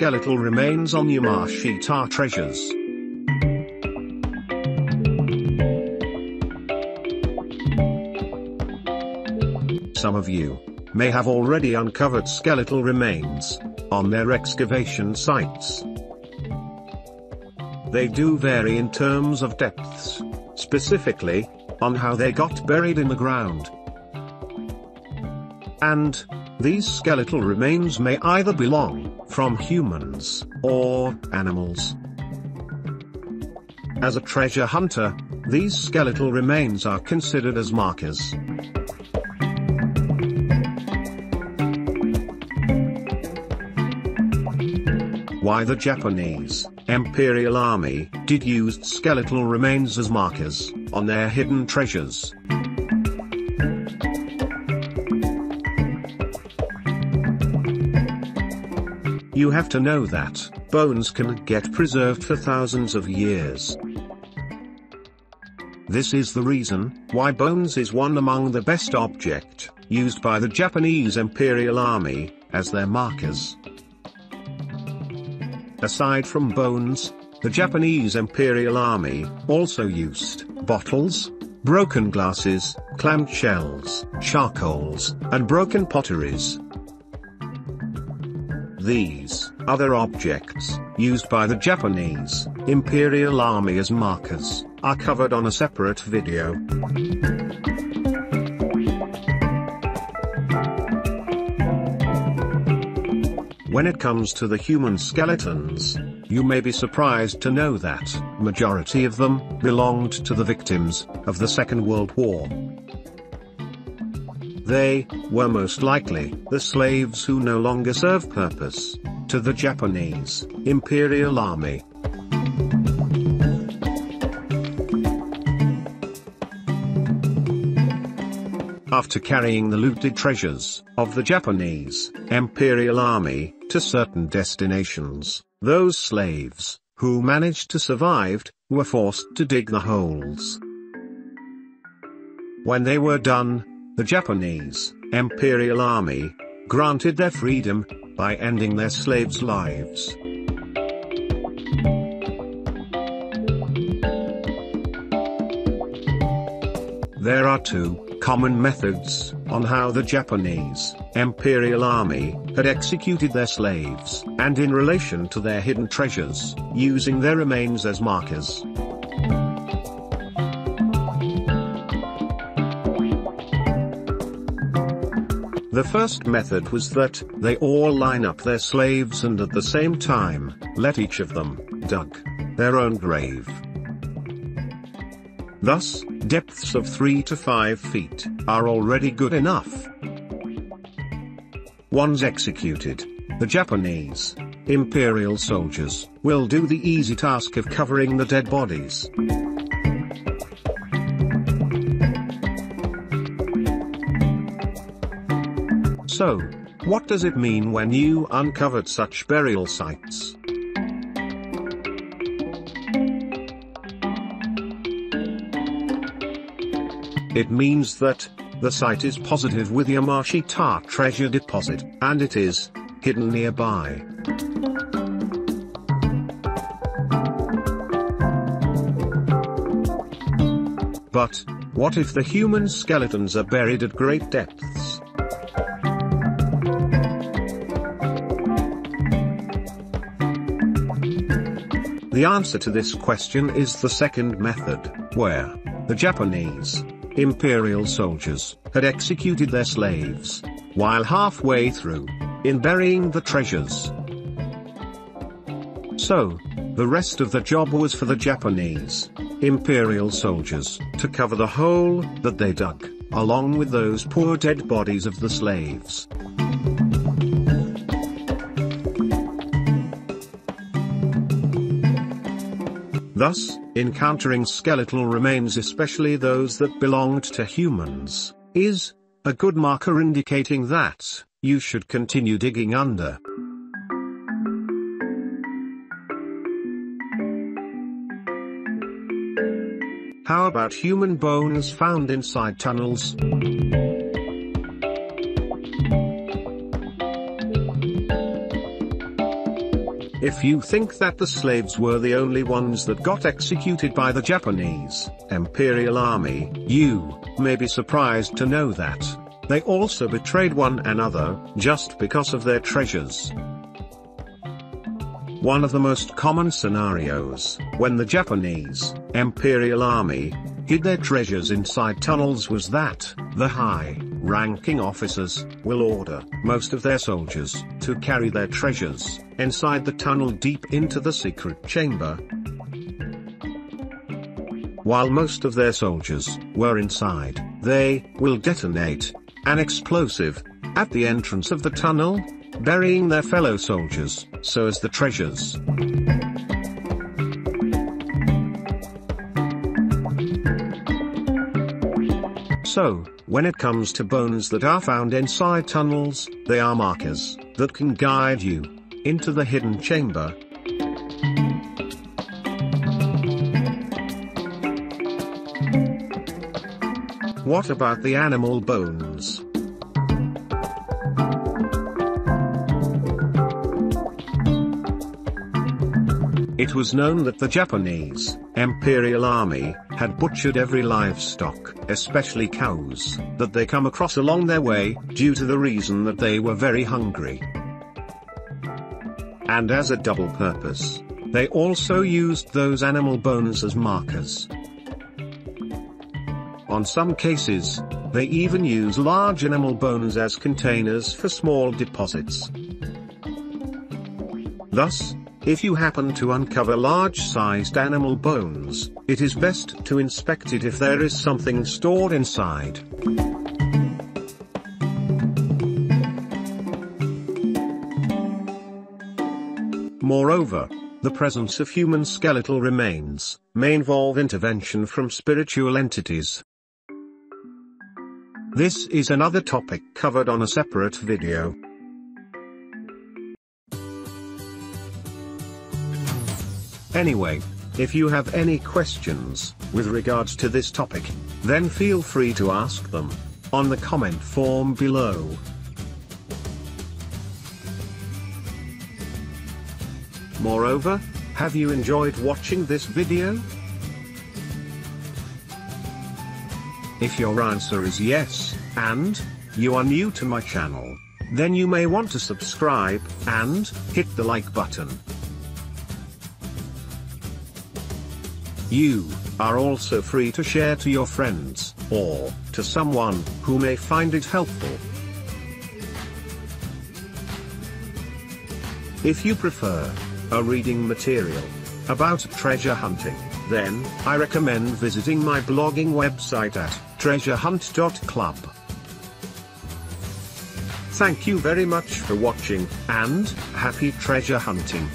skeletal remains on Yamashita treasures. Some of you may have already uncovered skeletal remains on their excavation sites. They do vary in terms of depths, specifically on how they got buried in the ground. And these skeletal remains may either belong from humans or animals. As a treasure hunter, these skeletal remains are considered as markers. Why the Japanese Imperial Army did use skeletal remains as markers on their hidden treasures. You have to know that bones can get preserved for thousands of years. This is the reason why bones is one among the best object used by the Japanese Imperial Army as their markers. Aside from bones, the Japanese Imperial Army also used bottles, broken glasses, clam shells, charcoals, and broken potteries. These other objects, used by the Japanese Imperial Army as markers, are covered on a separate video. When it comes to the human skeletons, you may be surprised to know that majority of them belonged to the victims of the Second World War. They were most likely the slaves who no longer serve purpose to the Japanese Imperial Army. After carrying the looted treasures of the Japanese Imperial Army to certain destinations, those slaves who managed to survive were forced to dig the holes. When they were done, the Japanese Imperial Army granted their freedom by ending their slaves' lives. There are two common methods on how the Japanese Imperial Army had executed their slaves, and in relation to their hidden treasures, using their remains as markers. The first method was that they all line up their slaves and at the same time, let each of them dug their own grave. Thus, depths of 3 to 5 feet are already good enough. Once executed, the Japanese Imperial soldiers will do the easy task of covering the dead bodies. So, what does it mean when you uncovered such burial sites? It means that the site is positive with Yamashita treasure deposit, and it is hidden nearby. But what if the human skeletons are buried at great depths? The answer to this question is the second method, where the Japanese Imperial soldiers had executed their slaves, while halfway through in burying the treasures. So, the rest of the job was for the Japanese Imperial soldiers to cover the hole that they dug, along with those poor dead bodies of the slaves. Thus, encountering skeletal remains, especially those that belonged to humans, is a good marker indicating that you should continue digging under. How about human bones found inside tunnels? If you think that the slaves were the only ones that got executed by the Japanese Imperial Army, you may be surprised to know that they also betrayed one another just because of their treasures. One of the most common scenarios, when the Japanese Imperial Army hid their treasures inside tunnels, was that the high-ranking officers will order most of their soldiers to carry their treasures inside the tunnel deep into the secret chamber. While most of their soldiers were inside, they will detonate an explosive at the entrance of the tunnel, burying their fellow soldiers, so as the treasures. So, when it comes to bones that are found inside tunnels, they are markers that can guide you into the hidden chamber. What about the animal bones? It was known that the Japanese Imperial Army had butchered every livestock, especially cows, that they come across along their way, due to the reason that they were very hungry. And as a double purpose, they also used those animal bones as markers. On some cases, they even use large animal bones as containers for small deposits. Thus, if you happen to uncover large-sized animal bones, it is best to inspect it if there is something stored inside. Moreover, the presence of human skeletal remains may involve intervention from spiritual entities. This is another topic covered on a separate video. Anyway, if you have any questions with regards to this topic, then feel free to ask them on the comment form below. Moreover, have you enjoyed watching this video? If your answer is yes, and you are new to my channel, then you may want to subscribe and hit the like button. You are also free to share to your friends, or to someone who may find it helpful. If you prefer a reading material about treasure hunting, then I recommend visiting my blogging website at treasurehunt.club. Thank you very much for watching, and happy treasure hunting!